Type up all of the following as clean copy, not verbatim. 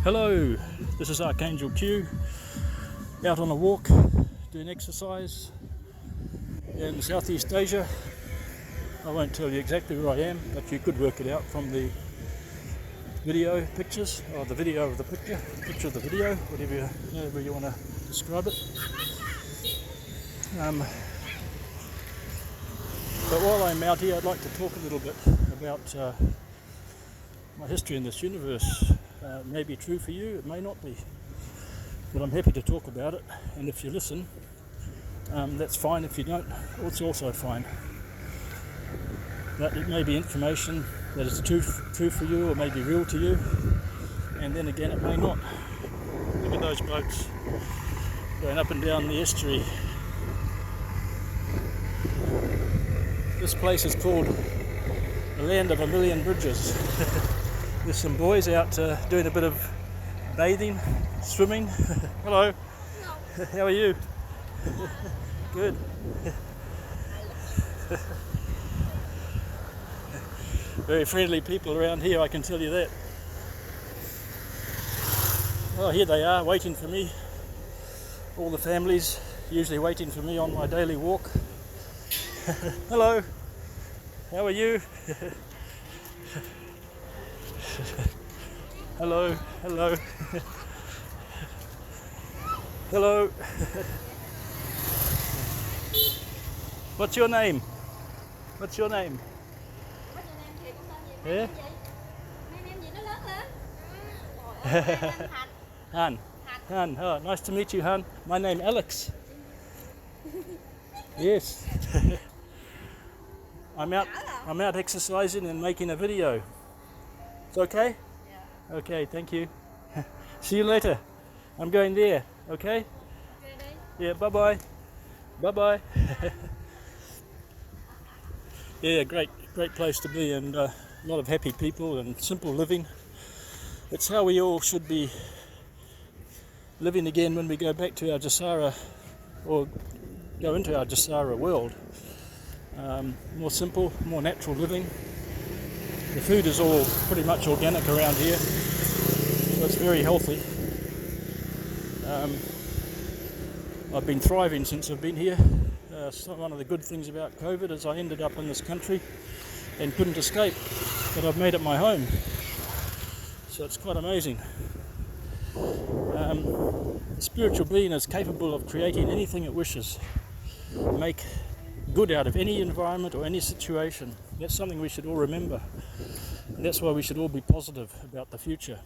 Hello, this is Archangel Que, out on a walk, doing exercise in Southeast Asia. I won't tell you exactly where I am, but you could work it out from the video pictures, or the video of the picture of the video, whatever you want to describe it. But while I'm out here, I'd like to talk a little bit about my history in this universe. It may be true for you, it may not be, but I'm happy to talk about it, and if you listen, that's fine. If you don't, it's also fine. But it may be information that is true for you, or may be real to you, and then again it may not. Look at those boats going up and down the estuary. This place is called the land of a million bridges. There's some boys out doing a bit of bathing, swimming. Hello. Hello. How are you? Good. Very friendly people around here, I can tell you that. Oh, here they are, waiting for me. All the families usually waiting for me on my daily walk. Hello. How are you? Hello, hello. Hello. What's your name? What's your name? Yeah? Han. Han. Oh, nice to meet you, Han. My name Alex. Yes. I'm out exercising and making a video. It's okay? Yeah. Okay, thank you. See you later. I'm going there, okay? Yeah, bye-bye. Bye-bye. Yeah, great place to be, and a lot of happy people and simple living. It's how we all should be living again when we go back to our GESARA, or go into our GESARA world. More simple, more natural living. The food is all pretty much organic around here, so it's very healthy. I've been thriving since I've been here. So one of the good things about COVID is I ended up in this country and couldn't escape, but I've made it my home. So it's quite amazing. The spiritual being is capable of creating anything it wishes. Make good out of any environment or any situation. That's something we should all remember. And that's why we should all be positive about the future.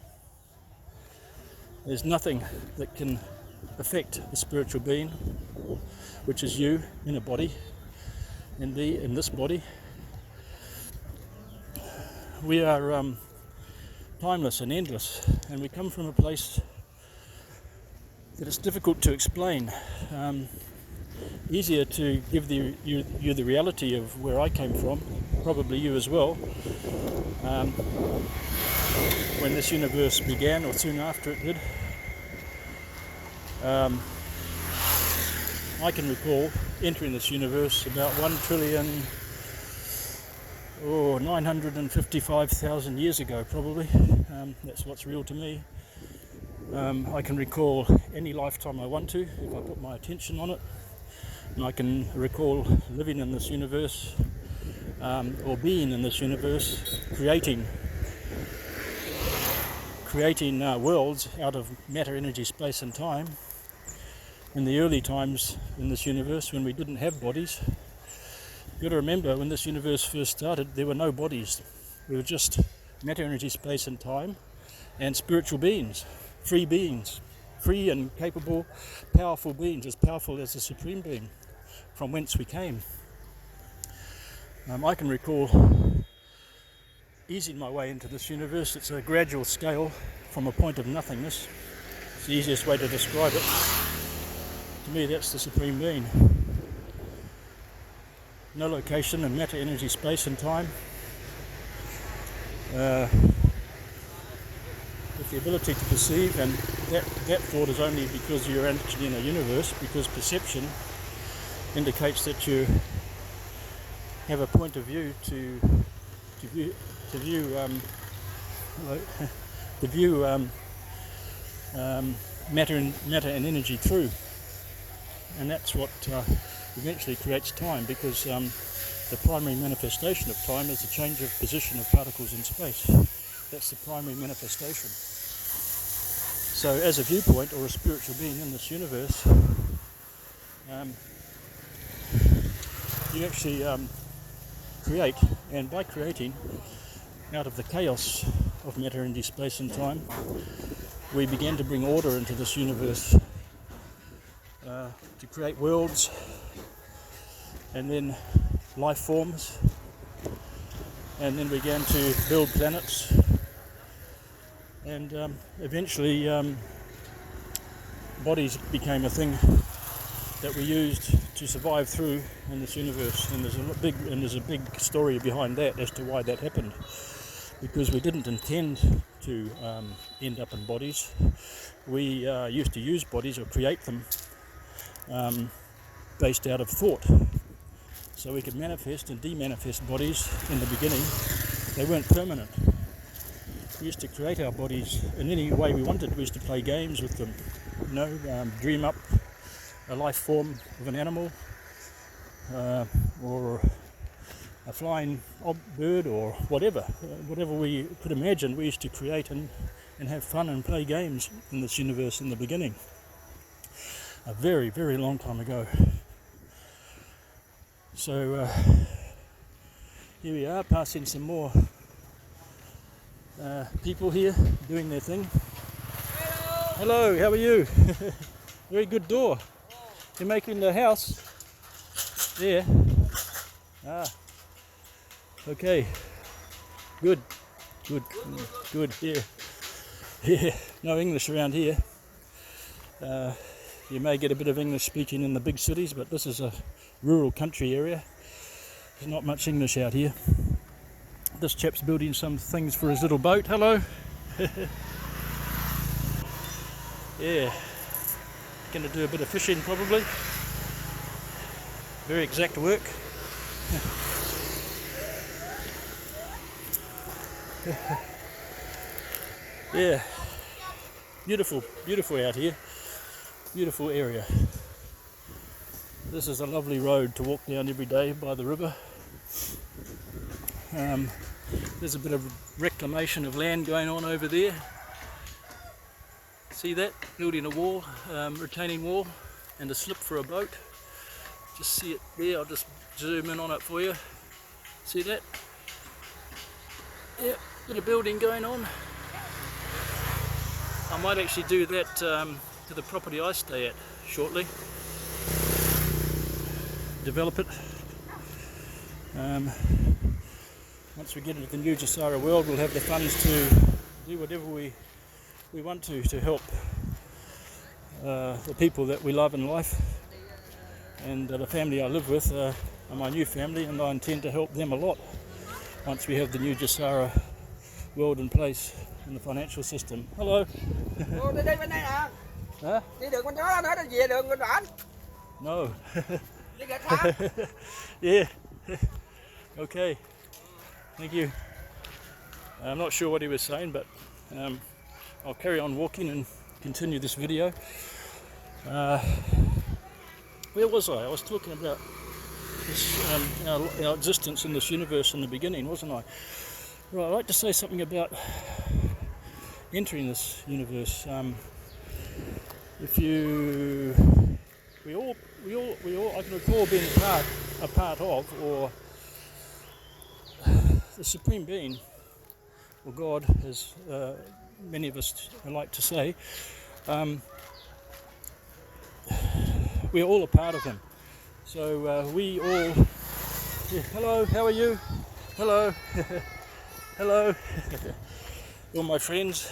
There's nothing that can affect the spiritual being, which is you in a body, in this body. We are timeless and endless, and we come from a place that it's difficult to explain. Easier to give you the reality of where I came from, probably you as well. When this universe began, or soon after it did, I can recall entering this universe about 1,955,000 years ago, probably. That's what's real to me. I can recall any lifetime I want to, if I put my attention on it. And I can recall living in this universe, or being in this universe, creating worlds out of matter, energy, space and time. In the early times in this universe, when we didn't have bodies, you've got to remember, when this universe first started, there were no bodies. We were just matter, energy, space and time, and spiritual beings, free and capable, powerful beings, as powerful as the Supreme Being, from whence we came. I can recall easing my way into this universe. It's a gradual scale from a point of nothingness. It's the easiest way to describe it. To me, that's the Supreme Being. No location in matter, energy, space and time. With the ability to perceive, and that thought is only because you're actually in a universe, because perception indicates that you have a point of view to view matter and energy through, and that's what eventually creates time, because the primary manifestation of time is the change of position of particles in space. That's the primary manifestation. So as a viewpoint or a spiritual being in this universe, you actually create, and by creating out of the chaos of matter, energy, space and time, we began to bring order into this universe, to create worlds and then life forms, and then began to build planets, and eventually bodies became a thing that we used to survive through in this universe. And there's a big story behind that as to why that happened, because we didn't intend to end up in bodies. We used to use bodies or create them based out of thought. So we could manifest and demanifest bodies in the beginning. They weren't permanent. We used to create our bodies in any way we wanted. We used to play games with them, dream up a life form of an animal, or a flying bird, or whatever we could imagine. We used to create and have fun and play games in this universe in the beginning, a very, very long time ago. So here we are, passing some more people here doing their thing. Hello, how are you? Very good door. You're making the house? Yeah. Okay. Good. Yeah. No English around here. You may get a bit of English speaking in the big cities, but this is a rural country area. There's not much English out here. This chap's building some things for his little boat. Hello. Yeah. Going to do a bit of fishing probably. Very exact work. Yeah. Beautiful out here. Beautiful area. This is a lovely road to walk down every day by the river. There's a bit of reclamation of land going on over there. See that? Building a wall, retaining wall, and a slip for a boat. Just see it there. I'll just zoom in on it for you. See that? Yeah, bit of building going on. I might actually do that to the property I stay at shortly. Develop it. Once we get into the new GESARA world, we'll have the funds to do whatever we want to help the people that we love in life, and the family I live with are my new family, and I intend to help them a lot once we have the new GESARA world in place in the financial system. Hello. Đi bên đây nè. Hả? Đi đường con chó đó nữa, về đường bên đoạn. No. Đi gạch hả? Yeah. Okay. Thank you. I'm not sure what he was saying, but I'll carry on walking and continue this video. Where was I? I was talking about this, our existence in this universe in the beginning, wasn't I? Right, I'd like to say something about entering this universe. I can recall being a part of, or the Supreme Being, or God, as many of us like to say. We're all a part of Him. So we all. Yeah, hello, how are you? Hello, hello. All my friends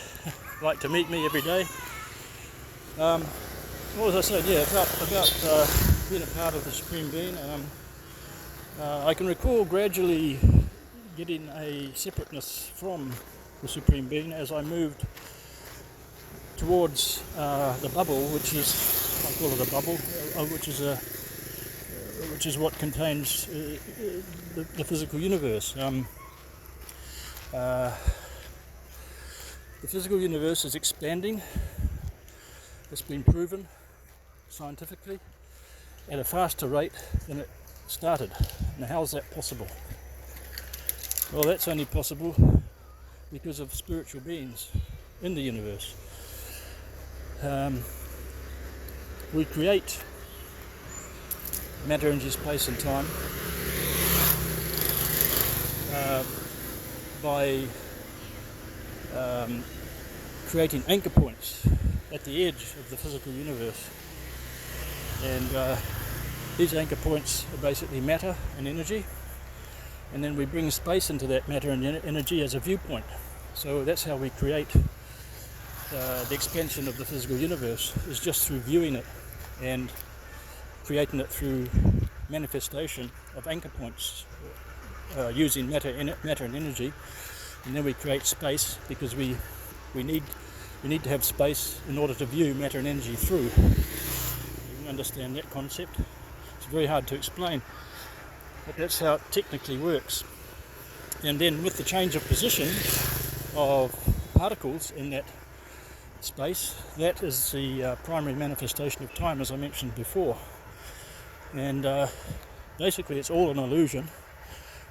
like to meet me every day. What was I saying? Yeah, about being a part of the Supreme Being. I can recall gradually getting a separateness from the Supreme Being as I moved towards the bubble, which is, I call it a bubble, which is what contains the physical universe. The physical universe is expanding It's been proven scientifically at a faster rate than it started. Now how is that possible? Well, that's only possible because of spiritual beings in the universe. We create matter, energy, space and time by creating anchor points at the edge of the physical universe. And these anchor points are basically matter and energy, and then we bring space into that matter and energy as a viewpoint. So that's how we create the expansion of the physical universe, is just through viewing it and creating it through manifestation of anchor points using matter and energy. And then we create space because we need to have space in order to view matter and energy through. You can understand that concept. It's very hard to explain, but that's how it technically works. And then with the change of position of particles in that space, that is the primary manifestation of time, as I mentioned before. And basically it's all an illusion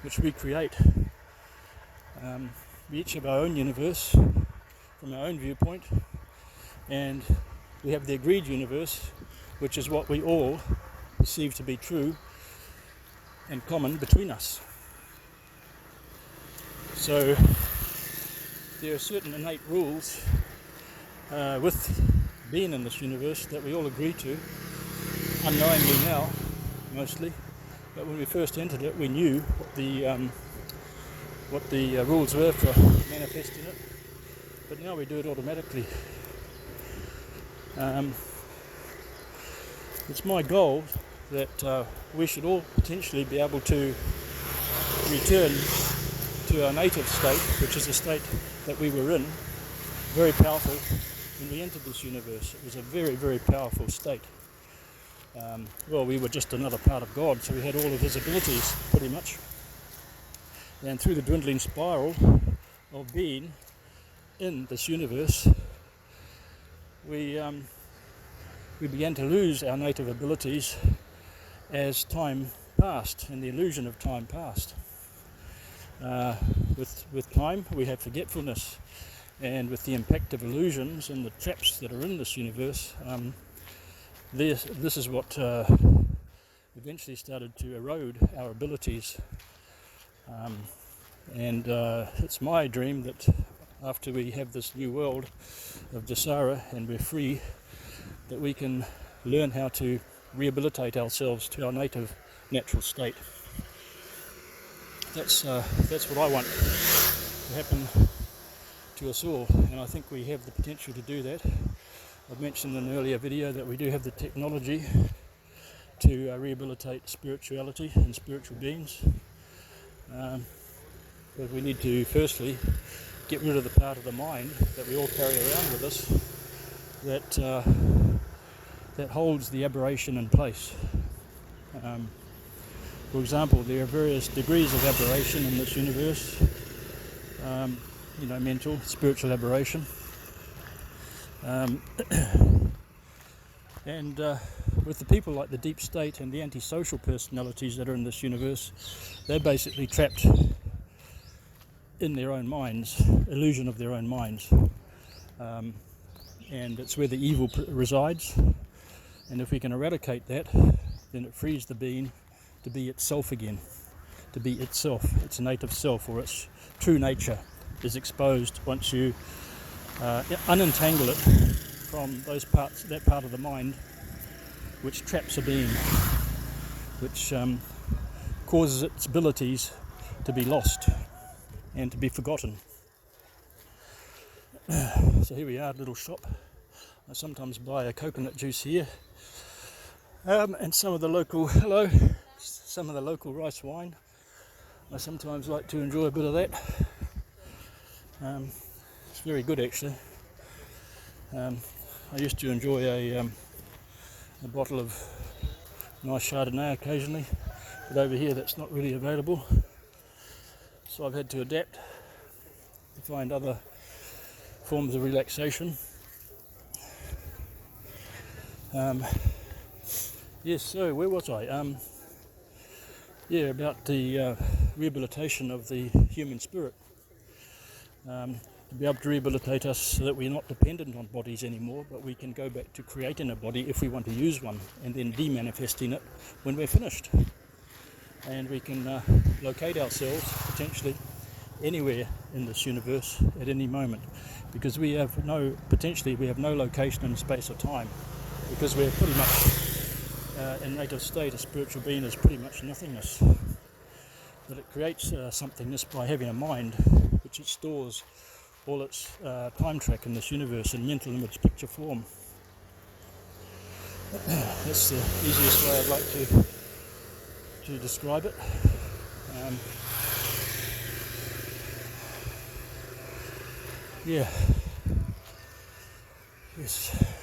which we create. We each have our own universe from our own viewpoint, and we have the agreed universe, which is what we all perceive to be true and common between us. So there are certain innate rules with being in this universe that we all agree to, unknowingly now, mostly. But when we first entered it, we knew what the rules were for manifesting it. But now we do it automatically. It's my goal that we should all potentially be able to return to our native state, which is the state that we were in, very powerful when we entered this universe. It was a very, very powerful state. Well, we were just another part of God, so we had all of his abilities, pretty much. And through the dwindling spiral of being in this universe, we began to lose our native abilities as time passed and the illusion of time passed. With time we have forgetfulness, and with the impact of illusions and the traps that are in this universe, this is what eventually started to erode our abilities. And it's my dream that after we have this new world of GESARA and we're free, that we can learn how to rehabilitate ourselves to our native natural state. That's what I want to happen to us all, and I think we have the potential to do that. I've mentioned in an earlier video that we do have the technology to rehabilitate spirituality and spiritual beings. But we need to firstly get rid of the part of the mind that we all carry around with us that holds the aberration in place. For example, there are various degrees of aberration in this universe. Mental, spiritual aberration. And with the people like the deep state and the antisocial personalities that are in this universe, they're basically trapped in their own minds, illusion of their own minds. And it's where the evil resides. And if we can eradicate that, then it frees the being to be itself again, to be itself, its native self, or its true nature is exposed once you unentangle it from that part of the mind which traps a being, which causes its abilities to be lost and to be forgotten. So here we are, little shop. I sometimes buy a coconut juice here, and some of the local rice wine. I sometimes like to enjoy a bit of that. It's very good actually. I used to enjoy a bottle of nice Chardonnay occasionally, but over here that's not really available. So I've had to adapt to find other forms of relaxation. Yes, so where was I? About the rehabilitation of the human spirit. To be able to rehabilitate us so that we're not dependent on bodies anymore, but we can go back to creating a body if we want to use one, and then demanifesting it when we're finished. And we can locate ourselves potentially anywhere in this universe at any moment, because we have no location in space or time, because we're pretty much in native state. A spiritual being is pretty much nothingness, but it creates somethingness by having a mind which it stores all its time track in this universe in mental image picture form. That's the easiest way I'd like to describe it.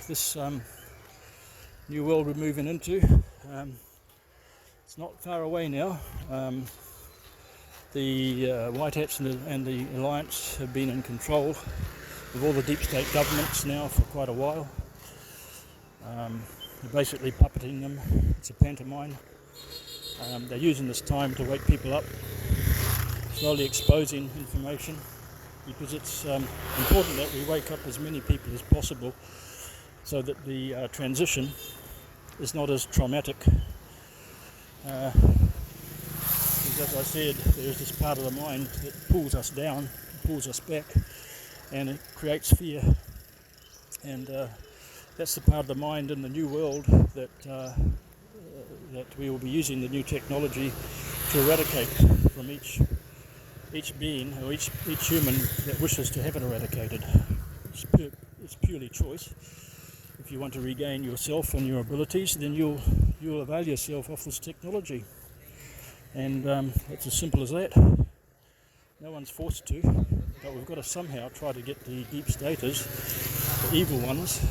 This new world we're moving into, it's not far away now. The White Hats and the Alliance have been in control of all the deep state governments now for quite a while. They're basically puppeting them. It's a pantomime. They're using this time to wake people up, slowly exposing information, because it's important that we wake up as many people as possible so that the transition is not as traumatic. As I said, there's this part of the mind that pulls us down, pulls us back, and it creates fear. And that's the part of the mind in the new world that we will be using the new technology to eradicate from each being, or each human that wishes to have it eradicated. It's purely choice. If you want to regain yourself and your abilities, then you'll avail yourself of this technology. And it's as simple as that. No one's forced to, but we've got to somehow try to get the deep staters, the evil ones,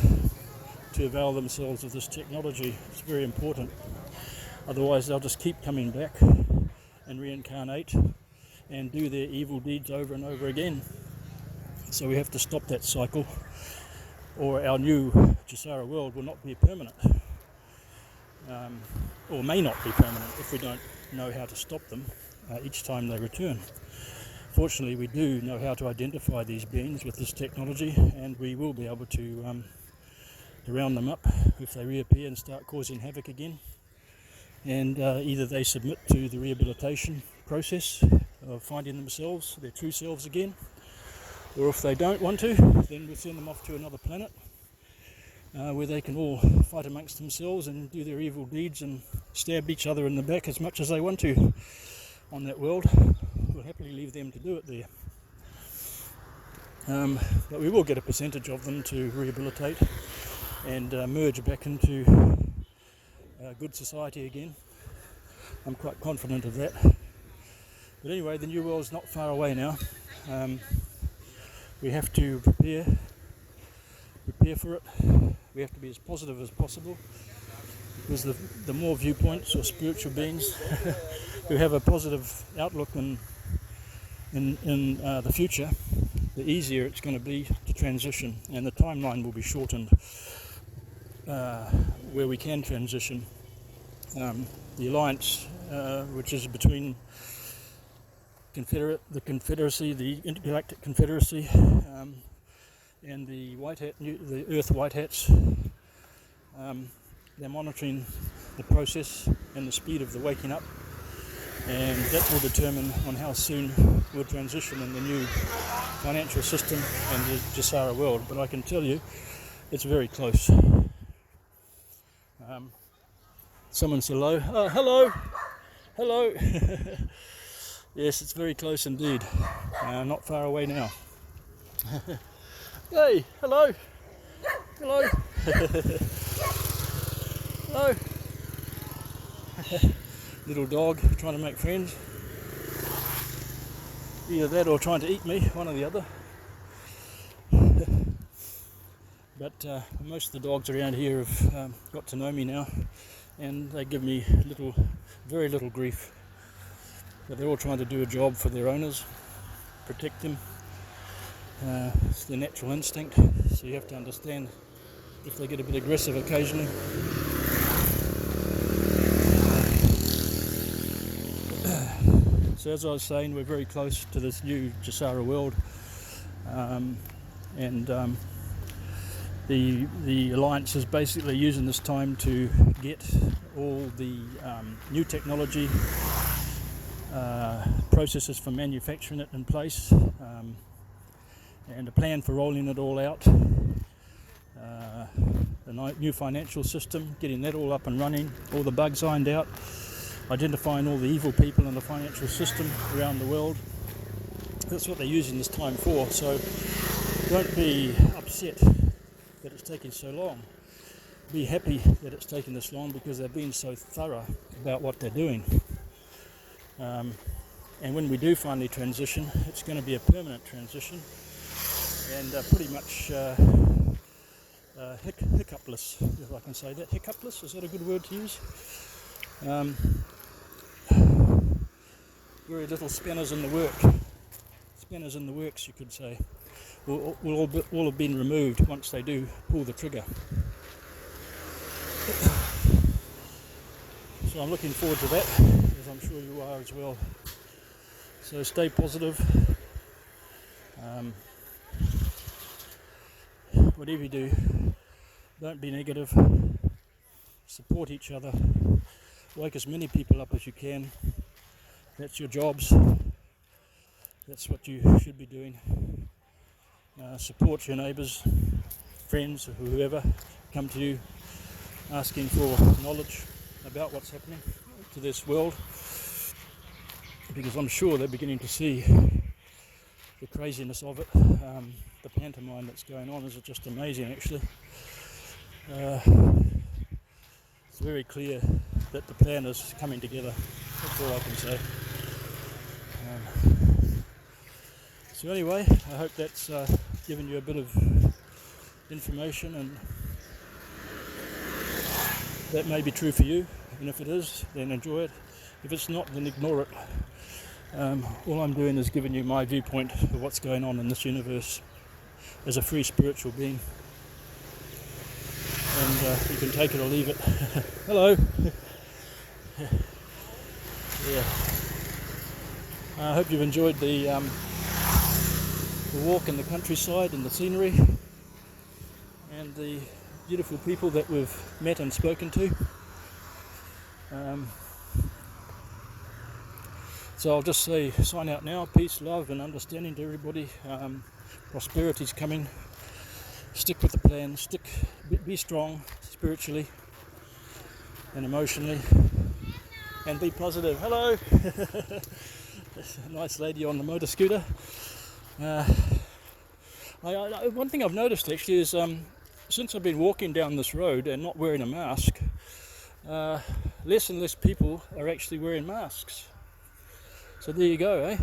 to avail themselves of this technology. It's very important. Otherwise they'll just keep coming back and reincarnate and do their evil deeds over and over again. So we have to stop that cycle, or our new GESARA world will not be permanent, or may not be permanent if we don't know how to stop them each time they return. Fortunately, we do know how to identify these beings with this technology, and we will be able to round them up if they reappear and start causing havoc again. And either they submit to the rehabilitation process of finding themselves, their true selves again, or if they don't want to, then we send them off to another planet where they can all fight amongst themselves and do their evil deeds and stab each other in the back as much as they want to on that world. We'll happily leave them to do it there. But we will get a percentage of them to rehabilitate and merge back into good society again. I'm quite confident of that. But anyway, the new world's not far away now. We have to prepare for it. We have to be as positive as possible, because the more viewpoints or spiritual beings who have a positive outlook in the future, the easier it's going to be to transition, and the timeline will be shortened where we can transition. The alliance, which is between the Confederacy, the Intergalactic Confederacy, and the the Earth White Hats, they're monitoring the process and the speed of the waking up, and that will determine on how soon we'll transition in the new financial system and the GESARA world. But I can tell you, it's very close. Someone said hello. Oh, hello. Hello. Yes, it's very close indeed. Not far away now. Hey, hello. Hello. Hello. Little dog trying to make friends. Either that or trying to eat me, one or the other. But most of the dogs around here have got to know me now, and they give me very little grief. But they're all trying to do a job for their owners, protect them. It's their natural instinct, so you have to understand if they get a bit aggressive occasionally. So as I was saying, we're very close to this new GESARA world, and the Alliance is basically using this time to get all the new technology, processes for manufacturing it in place, and a plan for rolling it all out. The new financial system, getting that all up and running, all the bugs ironed out, identifying all the evil people in the financial system around the world. That's what they're using this time for, so don't be upset that it's taking so long. Be happy that it's taken this long, because they've been so thorough about what they're doing. And when we do finally transition, it's going to be a permanent transition, and pretty much hiccupless, if I can say that. Hiccupless, is that a good word to use? Very little spanners in the works, you could say, will all have been removed once they do pull the trigger. So I'm looking forward to that, as I'm sure you are as well. So stay positive. Whatever you do, don't be negative. Support each other. Wake as many people up as you can. That's your jobs. That's what you should be doing. Support your neighbours, friends, or whoever come to you asking for knowledge about what's happening to this world, because I'm sure they're beginning to see the craziness of it. The pantomime that's going on is just amazing, actually. It's very clear that the plan is coming together. That's all I can say. So anyway, I hope that's given you a bit of information, and that may be true for you, and if it is, then enjoy it. If it's not, then ignore it. All I'm doing is giving you my viewpoint of what's going on in this universe as a free spiritual being, and you can take it or leave it. Hello. Yeah. I hope you've enjoyed the walk in the countryside and the scenery and the beautiful people that we've met and spoken to. So I'll just say, sign out now. Peace, love and understanding to everybody. Prosperity's coming. Stick with the plan. Be strong spiritually and emotionally, and be positive. Hello. A nice lady on the motor scooter. One thing I've noticed actually is since I've been walking down this road and not wearing a mask, less and less people are actually wearing masks. So there you go, eh?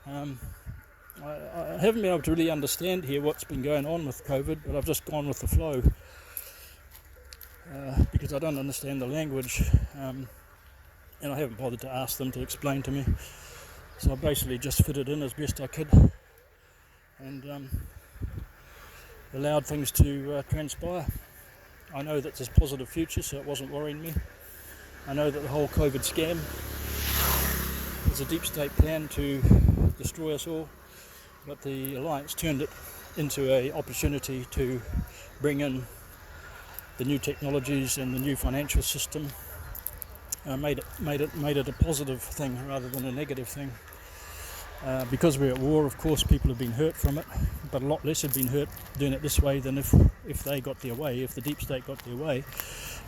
I haven't been able to really understand here what's been going on with COVID, but I've just gone with the flow because I don't understand the language, and I haven't bothered to ask them to explain to me. So I basically just fit it in as best I could, and allowed things to transpire. I know that there's positive future, so it wasn't worrying me. I know that the whole COVID scam is a deep state plan to destroy us all, but the Alliance turned it into an opportunity to bring in the new technologies and the new financial system. Made it a positive thing rather than a negative thing. Because we're at war, of course, people have been hurt from it, but a lot less have been hurt doing it this way than if they got their way. If the deep state got their way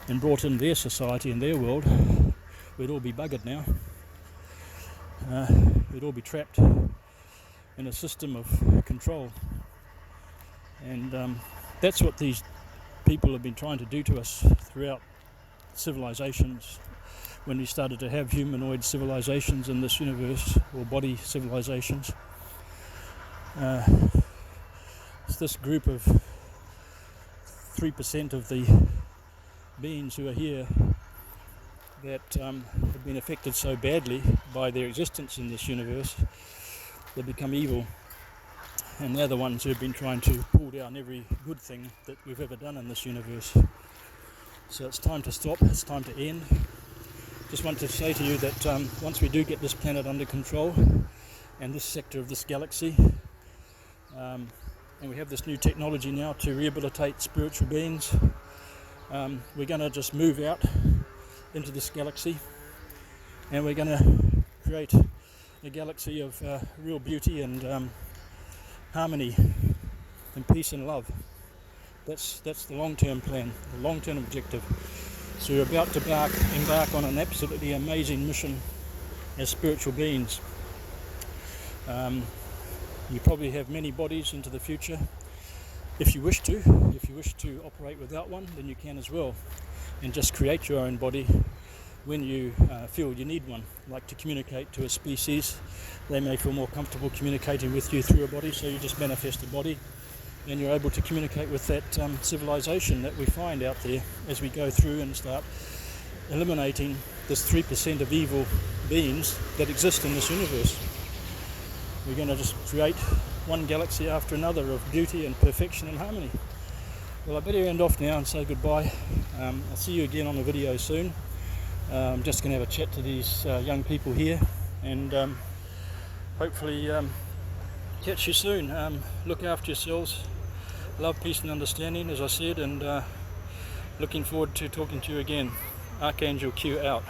and brought in their society and their world, we'd all be buggered now. We'd all be trapped in a system of control, and that's what these people have been trying to do to us throughout civilizations. When we started to have humanoid civilizations in this universe, or body civilizations, it's this group of 3% of the beings who are here that have been affected so badly by their existence in this universe. They become evil, and they're the ones who've been trying to pull down every good thing that we've ever done in this universe. So it's time to stop, it's time to end. Just want to say to you that once we do get this planet under control and this sector of this galaxy, and we have this new technology now to rehabilitate spiritual beings, we're going to just move out into this galaxy, and we're going to create a galaxy of real beauty and harmony and peace and love. That's the long-term plan, the long-term objective. So we're about to embark on an absolutely amazing mission as spiritual beings. You probably have many bodies into the future. If you wish to operate without one, then you can as well, and just create your own body when you feel you need one, like to communicate to a species. They may feel more comfortable communicating with you through a body, so you just manifest a body, and you're able to communicate with that civilization that we find out there as we go through and start eliminating this 3% of evil beings that exist in this universe. We're going to just create one galaxy after another of beauty and perfection and harmony. Well, I better end off now and say goodbye. I'll see you again on the video soon. I'm just going to have a chat to these young people here, and hopefully catch you soon. Look after yourselves. Love, peace and understanding, as I said, and looking forward to talking to you again. Archangel Que out.